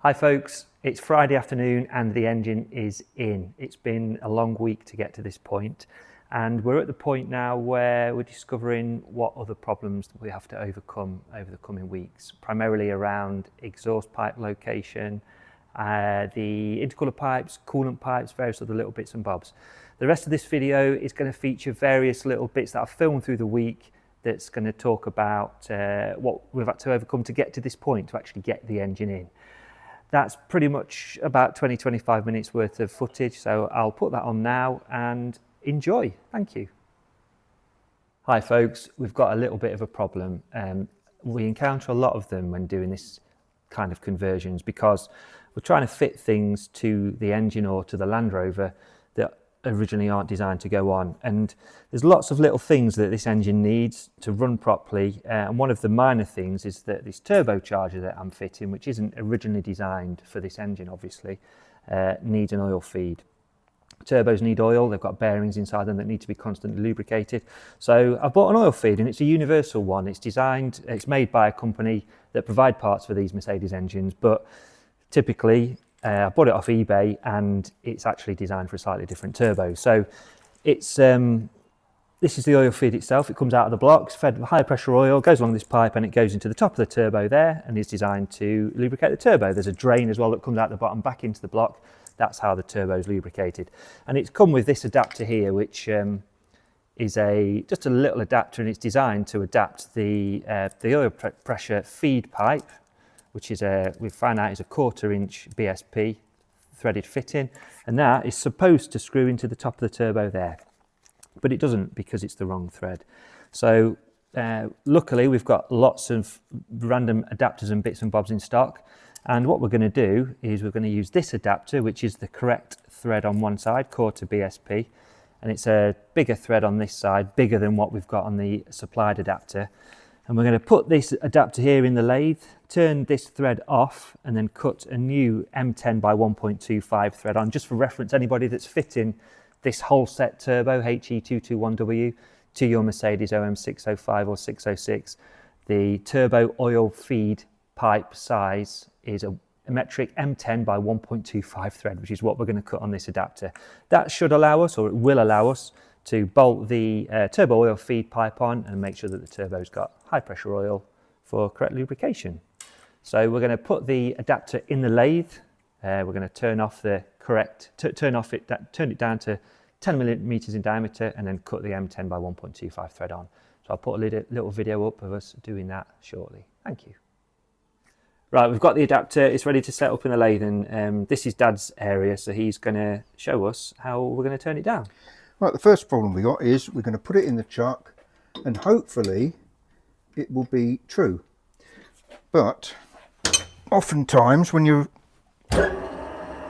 Hi folks, it's Friday afternoon and the engine is in. It's been a long week to get to this point, and we're at the point now where we're discovering what other problems we have to overcome over the coming weeks, primarily around exhaust pipe location, the intercooler pipes, coolant pipes, various other little bits and bobs. The rest of this video is going to feature various little bits that I've filmed through the week that's going to talk about what we've had to overcome to get to this point, to actually get the engine in. That's pretty much about 20-25 minutes worth of footage, so I'll put that on now and enjoy. Thank you. Hi folks, we've got a little bit of a problem. We encounter a lot of them when doing this kind of conversions because we're trying to fit things to the engine or to the Land Rover that originally aren't designed to go on, and there's lots of little things that this engine needs to run properly, and one of the minor things is that this turbocharger that I'm fitting, which isn't originally designed for this engine obviously, needs an oil feed. Turbos need oil, they've got bearings inside them that need to be constantly lubricated, so I've bought an oil feed, and it's a universal one. It's made by a company that provide parts for these Mercedes engines, but typically I bought it off eBay and it's actually designed for a slightly different turbo. So it's this is the oil feed itself. It comes out of the blocks, fed with high pressure oil, goes along this pipe and it goes into the top of the turbo there and is designed to lubricate the turbo. There's a drain as well that comes out the bottom back into the block. That's how the turbo is lubricated. And it's come with this adapter here, which is just a little adapter, and it's designed to adapt the oil pressure feed pipe, which is we've found out is a 1/4 inch BSP threaded fitting, and that is supposed to screw into the top of the turbo there, but it doesn't because it's the wrong thread. So luckily we've got lots of random adapters and bits and bobs in stock, and what we're going to do is we're going to use this adapter, which is the correct thread on one side, 1/4 BSP, and it's a bigger thread on this side, bigger than what we've got on the supplied adapter. And we're going to put this adapter here in the lathe, turn this thread off, and then cut a new M10 by 1.25 thread on. Just for reference, anybody that's fitting this whole set turbo, HE221W, to your Mercedes OM605 or 606, the turbo oil feed pipe size is a metric M10 by 1.25 thread, which is what we're going to cut on this adapter. That should allow us, or it will allow us, to bolt the turbo oil feed pipe on and make sure that the turbo's got high pressure oil for correct lubrication. So we're going to put the adapter in the lathe. We're going to turn it down to 10 millimeters in diameter and then cut the M10 by 1.25 thread on. So I'll put a little video up of us doing that shortly. Thank you. Right, we've got the adapter, it's ready to set up in the lathe, and this is Dad's area, so he's going to show us how we're going to turn it down. Right, the first problem we got is we're going to put it in the chuck and hopefully it will be true. But oftentimes when you're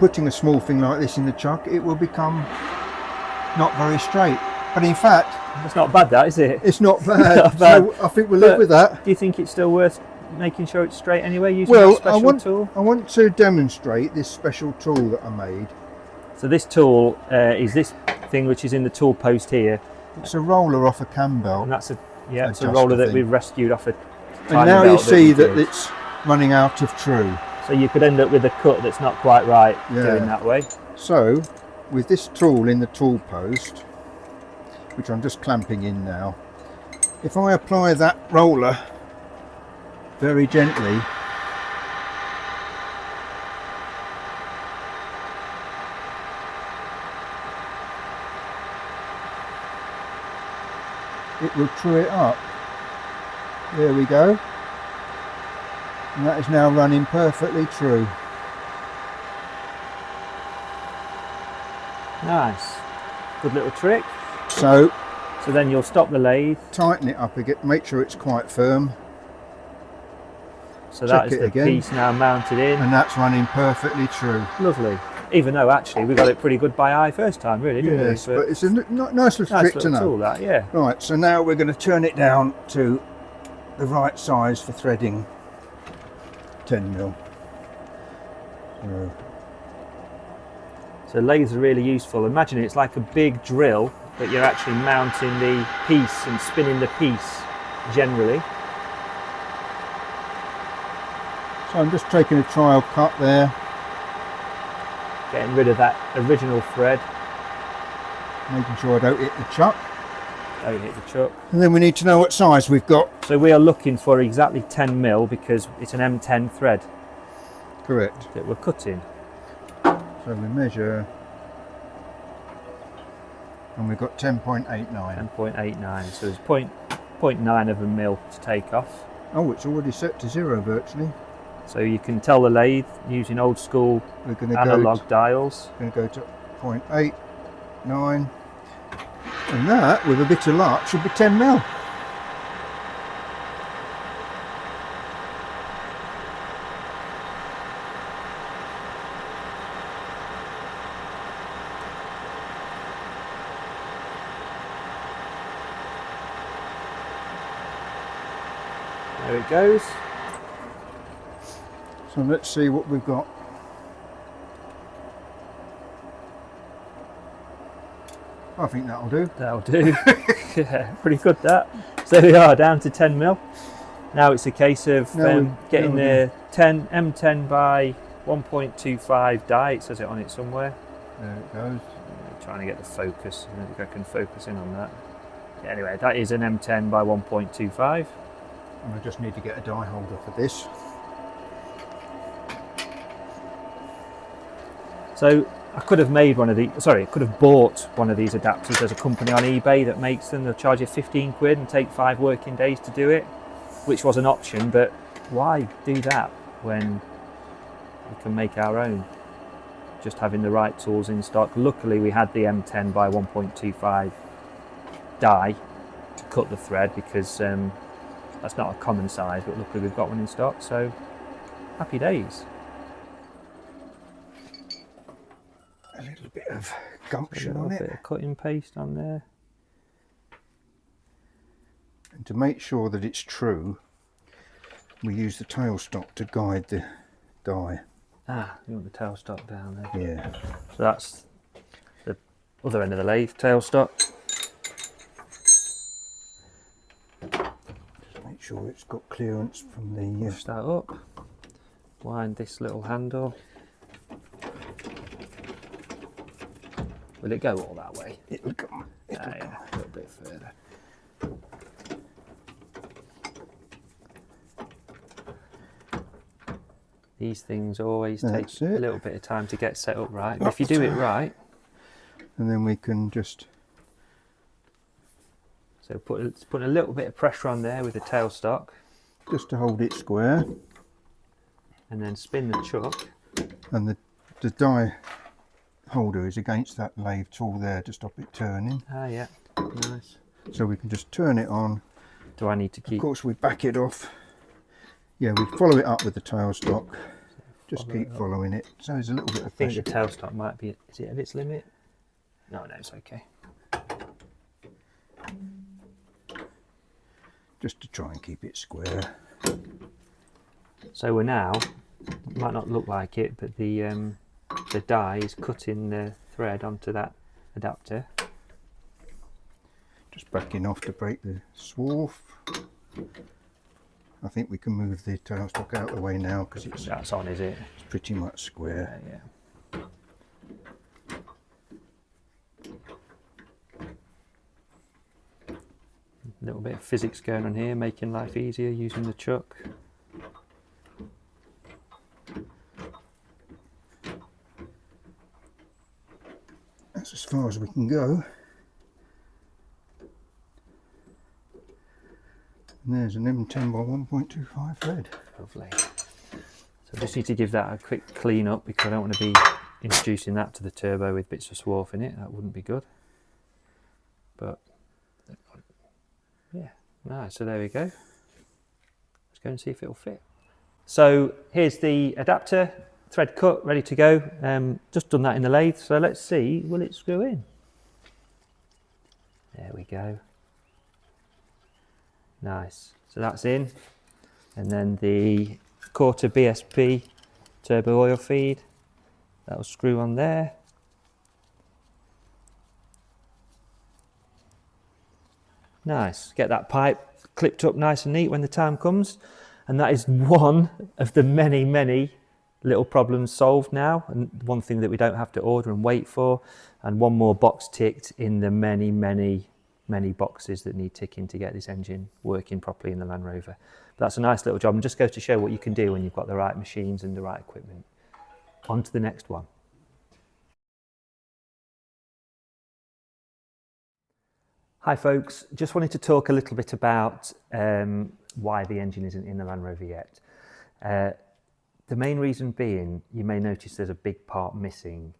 putting a small thing like this in the chuck, it will become not very straight. But in fact, it's not bad, that, is it? It's not bad. Not bad. So I think we'll live with that. Do you think it's still worth making sure it's straight anyway, using a special tool? I want to demonstrate this special tool that I made. So this tool is this thing which is in the tool post here. It's a roller off a cam belt. And that's it's a roller that we've rescued off a and now you see that it's running out of true. So you could end up with a cut that's not quite right doing that way. So with this tool in the tool post, which I'm just clamping in now, if I apply that roller very gently, it will true it up. There we go. And that is now running perfectly true. Nice. Good little trick. So then you'll stop the lathe. Tighten it up again, make sure it's quite firm. So that is the piece now mounted in. And that's running perfectly true. Lovely. Even though actually we got it pretty good by eye first time, really, didn't we? Yes, but it's a nice little trick to know. Tool, that, yeah. Right, so now we're going to turn it down to the right size for threading 10 mil. So lathes are really useful. Imagine it's like a big drill, but you're actually mounting the piece and spinning the piece generally. So I'm just taking a trial cut there, getting rid of that original thread. making sure I don't hit the chuck. Don't hit the chuck. And then we need to know what size we've got. So we are looking for exactly 10 mil because it's an M10 thread. Correct. That we're cutting. So we measure, and we've got 10.89. 10.89, so there's 0.9 of a mil to take off. Oh, it's already set to 0 virtually. So you can tell the lathe using old school analog dials. We're going to go to 0.89, and that, with a bit of luck, should be 10 mil. There it goes. So let's see what we've got. I think that'll do. That'll do. Yeah, pretty good that. So we are down to 10 mil. Now it's a case of getting the M10 by 1.25 die. It says it on it somewhere. There it goes. Trying to get the focus. I think I can focus in on that. Yeah, anyway, that is an M10 by 1.25. And I just need to get a die holder for this. So I could have made one of these, sorry, I could have bought one of these adapters. There's a company on eBay that makes them. They'll charge you 15 quid and take 5 working days to do it, which was an option, but why do that when we can make our own? Just having the right tools in stock. Luckily we had the M10 by 1.25 die to cut the thread because that's not a common size, but luckily we've got one in stock, so happy days. A little bit of gumption on it. A bit of cutting paste on there. And to make sure that it's true, we use the tailstock to guide the die. Ah, you want the tailstock down there. Yeah. So that's the other end of the lathe, tailstock. Just make sure it's got clearance from the... Push that up. Wind this little handle. Will it go all that way? It'll come. Yeah, a little bit further. These things always take a little bit of time to get set up right. But if you do it right, and then we can just... So put a little bit of pressure on there with the tailstock. Just to hold it square. And then spin the chuck. And the die holder is against that lathe tool there to stop it turning. Ah, yeah, nice. So we can just turn it on. Do I need to keep... Of course we back it off. Yeah, we follow it up with the tailstock. Just keep following it. So there's a little bit of pressure. I think the tailstock might be... Is it at its limit? No, it's okay. Just to try and keep it square. So we're now... It might not look like it, but the die is cutting the thread onto that adapter. Just backing off to break the swarf. I think we can move the tailstock out of the way now because that's on, is it? It's pretty much square. Yeah. A little bit of physics going on here, making life easier using the chuck. That's as far as we can go. And there's an M10 by 1.25 thread. Lovely. So I just need to give that a quick clean up because I don't want to be introducing that to the turbo with bits of swarf in it. That wouldn't be good. But yeah, nice. So there we go. Let's go and see if it'll fit. So here's the adapter, thread cut, ready to go. Just done that in the lathe. So let's see, will it screw in? There we go. Nice. So that's in. And then the quarter BSP turbo oil feed, that'll screw on there. Nice. Get that pipe clipped up nice and neat when the time comes. And that is one of the many, many little problems solved now, and one thing that we don't have to order and wait for, and one more box ticked in the many, many, many boxes that need ticking to get this engine working properly in the Land Rover. But that's a nice little job, and just goes to show what you can do when you've got the right machines and the right equipment. On to the next one. Hi folks, just wanted to talk a little bit about why the engine isn't in the Land Rover yet. The main reason being, you may notice there's a big part missing,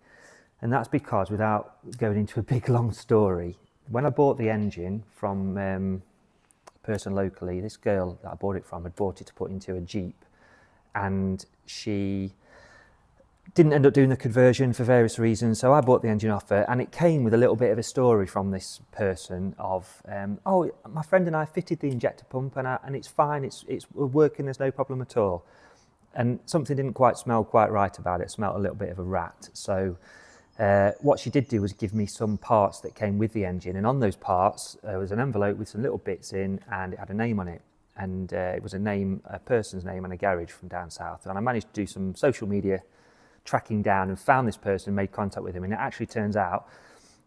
and that's because, without going into a big long story, when I bought the engine from a person locally, this girl that I bought it from had bought it to put into a Jeep, and she didn't end up doing the conversion for various reasons, so I bought the engine off her, and it came with a little bit of a story from this person of, oh, my friend and I fitted the injector pump and it's fine, it's working, there's no problem at all. And something didn't quite smell quite right about it. It smelled a little bit of a rat. So what she did do was give me some parts that came with the engine, and on those parts there was an envelope with some little bits in, and it had a name on it. And it was a person's name and a garage from down south. And I managed to do some social media tracking down and found this person and made contact with him. And it actually turns out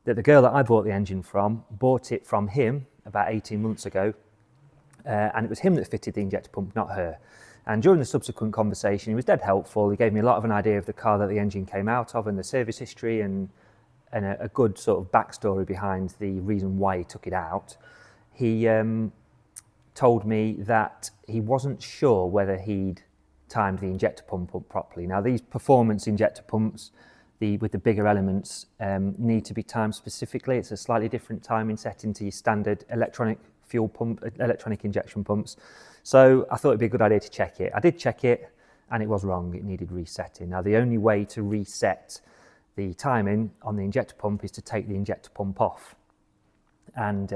that the girl that I bought the engine from bought it from him about 18 months ago, and it was him that fitted the injector pump, not her. And during the subsequent conversation, he was dead helpful. He gave me a lot of an idea of the car that the engine came out of and the service history, and a good sort of backstory behind the reason why he took it out. He told me that he wasn't sure whether he'd timed the injector pump up properly. Now, these performance injector pumps, with the bigger elements, need to be timed specifically. It's a slightly different timing setting to your standard electronic fuel pump, electronic injection pumps. So I thought it'd be a good idea to check it. I did check it, and it was wrong. It needed resetting. Now, the only way to reset the timing on the injector pump is to take the injector pump off and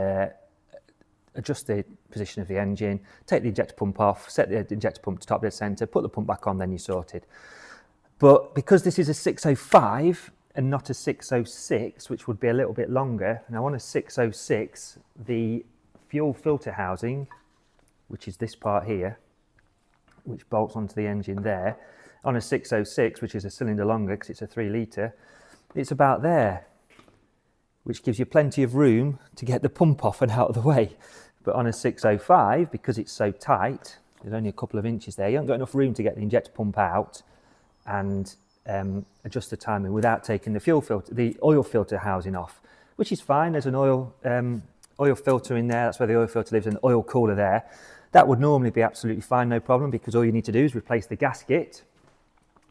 adjust the position of the engine, take the injector pump off, set the injector pump to top dead center, put the pump back on, then you're sorted. But because this is a 605 and not a 606, which would be a little bit longer, now on a 606, the fuel filter housing, which is this part here, which bolts onto the engine there, on a 606, which is a cylinder longer because it's a 3 litre, it's about there, which gives you plenty of room to get the pump off and out of the way. But on a 605, because it's so tight, there's only a couple of inches there, you haven't got enough room to get the injector pump out and adjust the timing without taking the oil filter housing off, which is fine. There's an oil filter in there, that's where the oil filter lives, and an oil cooler there. That would normally be absolutely fine, no problem, because all you need to do is replace the gasket,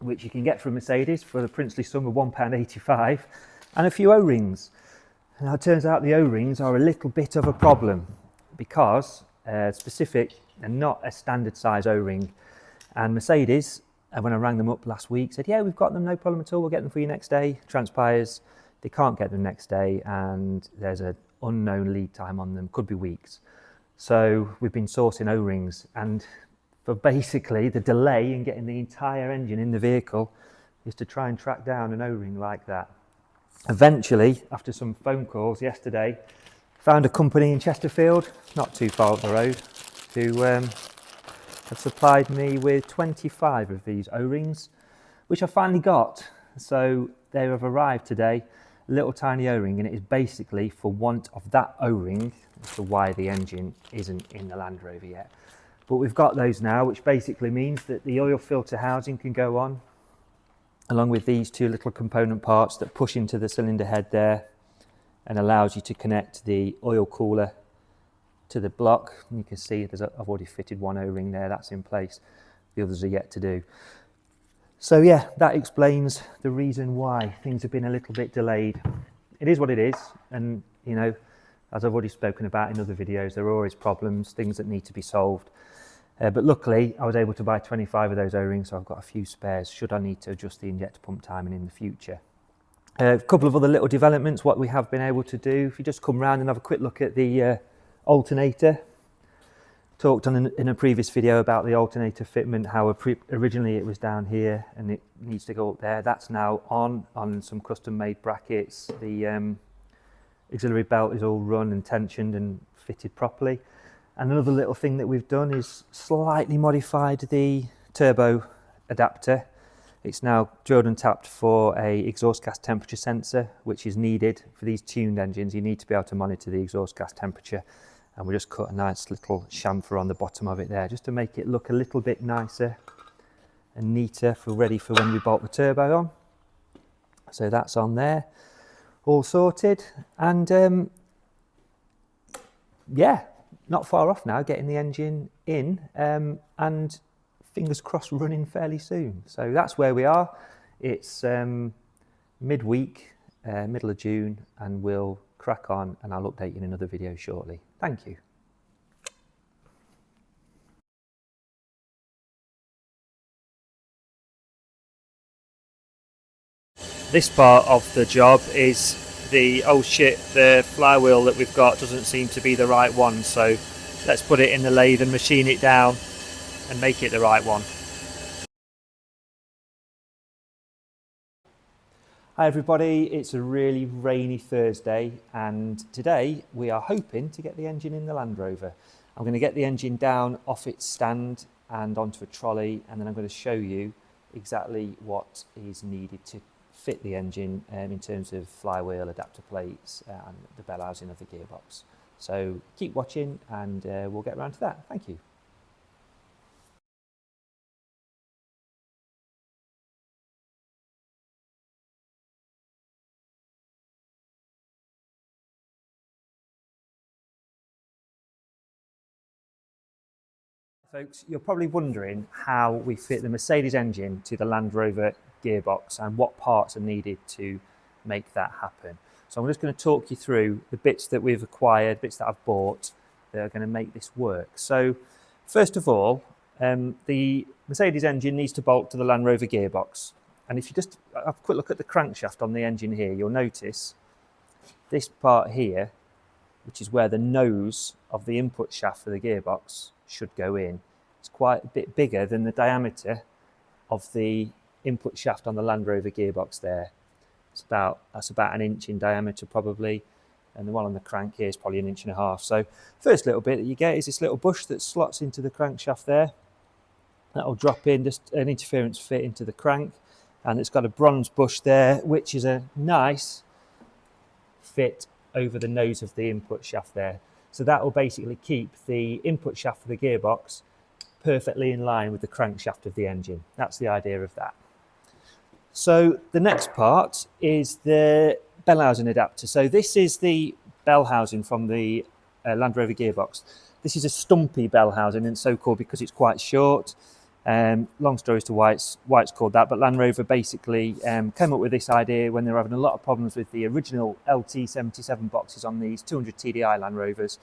which you can get from Mercedes for the princely sum of £1.85, and a few O-rings. Now, it turns out the O-rings are a little bit of a problem because specific and not a standard size O-ring. And Mercedes, when I rang them up last week, said, yeah, we've got them, no problem at all, we'll get them for you next day. Transpires, they can't get them next day, and there's an unknown lead time on them, could be weeks. So we've been sourcing O-rings, and for basically the delay in getting the entire engine in the vehicle is to try and track down an O-ring like that. Eventually, after some phone calls yesterday, found a company in Chesterfield, not too far up the road, who have supplied me with 25 of these O-rings, which I finally got. So they have arrived today, a little tiny O-ring, and it is basically for want of that O-ring as to why the engine isn't in the Land Rover yet. But we've got those now, which basically means that the oil filter housing can go on, along with these two little component parts that push into the cylinder head there and allows you to connect the oil cooler to the block. And you can see I've already fitted one O-ring there, that's in place. The others are yet to do. So yeah, that explains the reason why things have been a little bit delayed. It is what it is, and you know, as I've already spoken about in other videos, there are always problems, things that need to be solved. But luckily, I was able to buy 25 of those O-rings, so I've got a few spares should I need to adjust the injector pump timing in the future. A couple of other little developments, what we have been able to do. If you just come round and have a quick look at the alternator. Talked in a previous video about the alternator fitment, how originally it was down here and it needs to go up there. That's now on some custom made brackets. The auxiliary belt is all run and tensioned and fitted properly. And another little thing that we've done is slightly modified the turbo adapter. It's now drilled and tapped for a exhaust gas temperature sensor, which is needed for these tuned engines. You need to be able to monitor the exhaust gas temperature. And we just cut a nice little chamfer on the bottom of it there, just to make it look a little bit nicer and neater, ready for when we bolt the turbo on. So that's on there, all sorted. And yeah, not far off now, getting the engine in, and fingers crossed running fairly soon. So that's where we are. It's midweek, middle of June, and we'll crack on, and I'll update you in another video shortly. Thank you. This part of the job is the, oh shit, the flywheel that we've got doesn't seem to be the right one, so let's put it in the lathe and machine it down and make it the right one. Hi everybody, it's a really rainy Thursday, and today we are hoping to get the engine in the Land Rover. I'm going to get the engine down off its stand and onto a trolley, and then I'm going to show you exactly what is needed to fit the engine in terms of flywheel, adapter plates and the bell housing of the gearbox. So keep watching and we'll get around to that. Thank you. Folks, you're probably wondering how we fit the Mercedes engine to the Land Rover gearbox and what parts are needed to make that happen. So I'm just going to talk you through the bits that we've acquired, bits that I've bought that are going to make this work. So first of all, the Mercedes engine needs to bolt to the Land Rover gearbox. And if you just have a quick look at the crankshaft on the engine here, you'll notice this part here, which is where the nose of the input shaft for the gearbox should go in. It's quite a bit bigger than the diameter of the input shaft on the Land Rover gearbox there. That's about an inch in diameter probably, and the one on the crank here is probably 1.5 inches. So first little bit that you get is this little bush that slots into the crankshaft there. That'll drop in, just an interference fit into the crank, and it's got a bronze bush there, which is a nice fit over the nose of the input shaft there. So that will basically keep the input shaft for the gearbox perfectly in line with the crankshaft of the engine. That's the idea of that. So the next part is the bell housing adapter. So this is the bell housing from the Land Rover gearbox. This is a stumpy bell housing, and it's so called because it's quite short. Long story as to why it's called that, but Land Rover basically came up with this idea when they were having a lot of problems with the original LT77 boxes on these 200 TDI Land Rovers,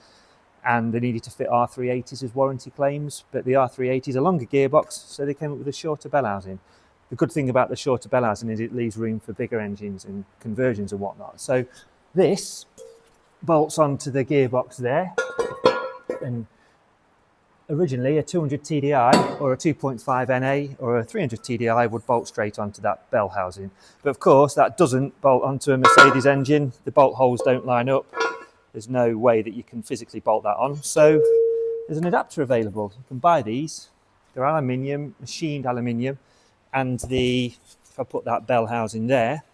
and they needed to fit R380s as warranty claims, but the R380 is a longer gearbox, so they came up with a shorter bell housing. The good thing about the shorter bell housing is it leaves room for bigger engines and conversions and whatnot. So this bolts onto the gearbox there, and originally a 200 TDI or a 2.5 NA or a 300 TDI would bolt straight onto that bell housing. But of course that doesn't bolt onto a Mercedes engine. The bolt holes don't line up. There's no way that you can physically bolt that on. So there's an adapter available. You can buy these. They're aluminium, machined aluminium. And if I put that bell housing there,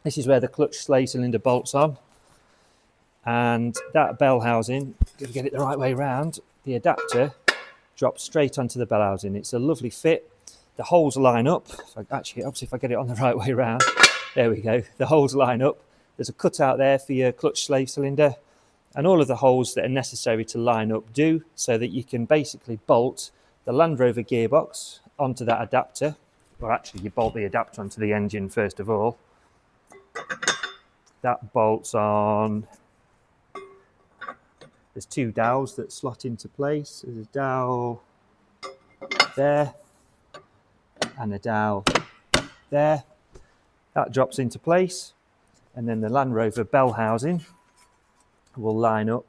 this is where the clutch sleigh cylinder bolts on. And that bell housing, if you get it the right way round, the adapter drops straight onto the bell housing. It's a lovely fit. The holes line up. Obviously, if I get it on the right way round, there we go. The holes line up. There's a cutout there for your clutch sleigh cylinder, and all of the holes that are necessary to line up do, so that you can basically bolt the Land Rover gearbox onto that adapter. Well, actually, you bolt the adapter onto the engine first of all. That bolts on. There's two dowels that slot into place. There's a dowel there and a dowel there. That drops into place, and then the Land Rover bell housing will line up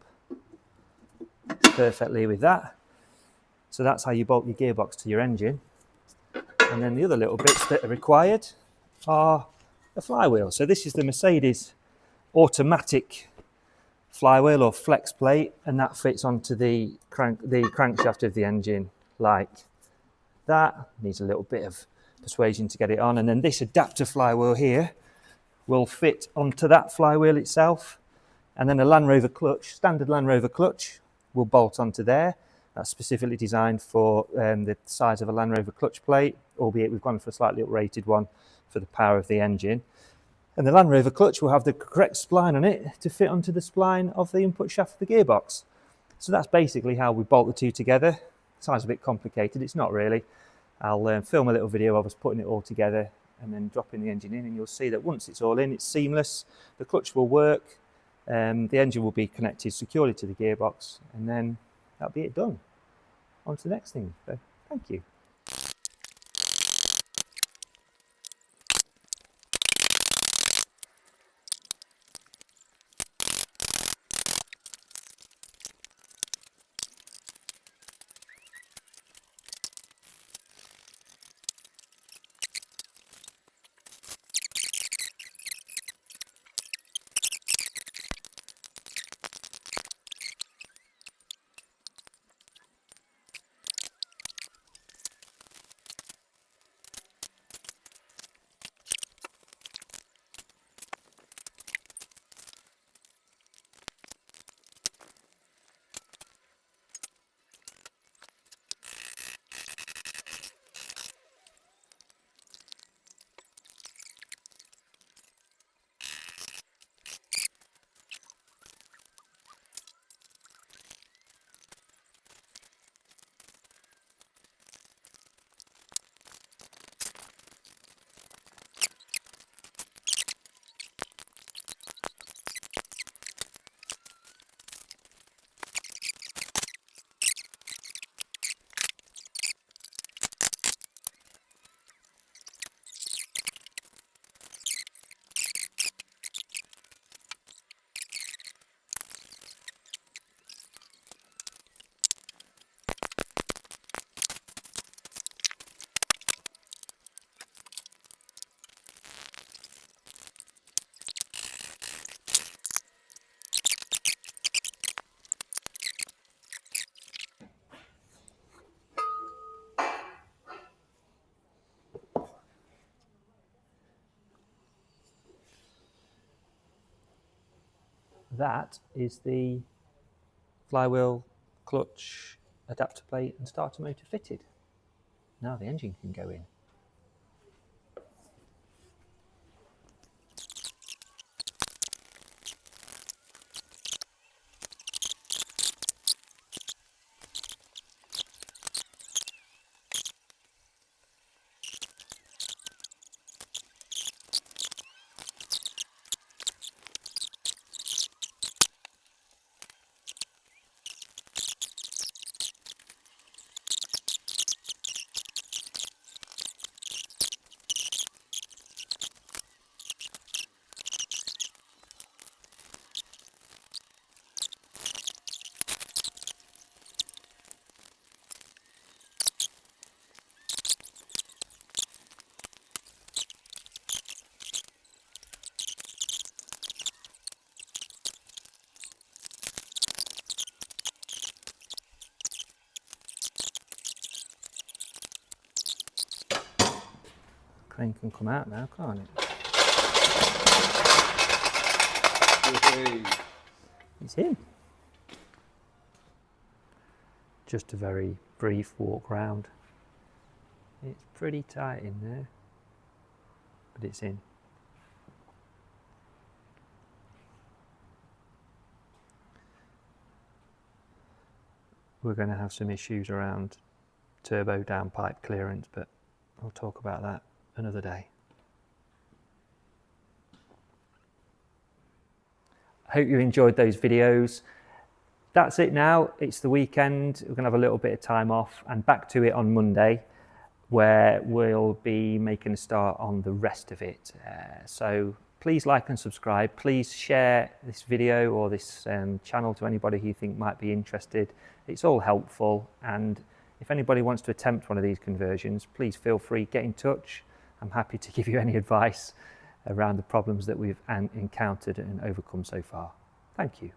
perfectly with that. So that's how you bolt your gearbox to your engine. And then the other little bits that are required are the flywheel. So this is the Mercedes automatic flywheel or flex plate, and that fits onto the crankshaft of the engine like that. Needs a little bit of persuasion to get it on, and then this adapter flywheel here will fit onto that flywheel itself, and then a Land Rover clutch, standard Land Rover clutch, will bolt onto there. That's specifically designed for the size of a Land Rover clutch plate, albeit we've gone for a slightly uprated one for the power of the engine. And the Land Rover clutch will have the correct spline on it to fit onto the spline of the input shaft of the gearbox. So that's basically how we bolt the two together. Sounds a bit complicated, it's not really. I'll film a little video of us putting it all together and then dropping the engine in, and you'll see that once it's all in, it's seamless. The clutch will work, the engine will be connected securely to the gearbox, and then that'll be it done. On to the next thing. So, thank you. That is the flywheel, clutch, adapter plate and starter motor fitted. Now the engine can go in. Crane can come out now, can't it? It's in. Just a very brief walk round. It's pretty tight in there, but it's in. We're going to have some issues around turbo downpipe clearance, but I'll talk about that another day. I hope you enjoyed those videos. That's it now. It's the weekend. We're going to have a little bit of time off and back to it on Monday, where we'll be making a start on the rest of it. So please like and subscribe. Please share this video or this channel to anybody who you think might be interested. It's all helpful, and if anybody wants to attempt one of these conversions, please feel free, get in touch. I'm happy to give you any advice around the problems that we've encountered and overcome so far. Thank you.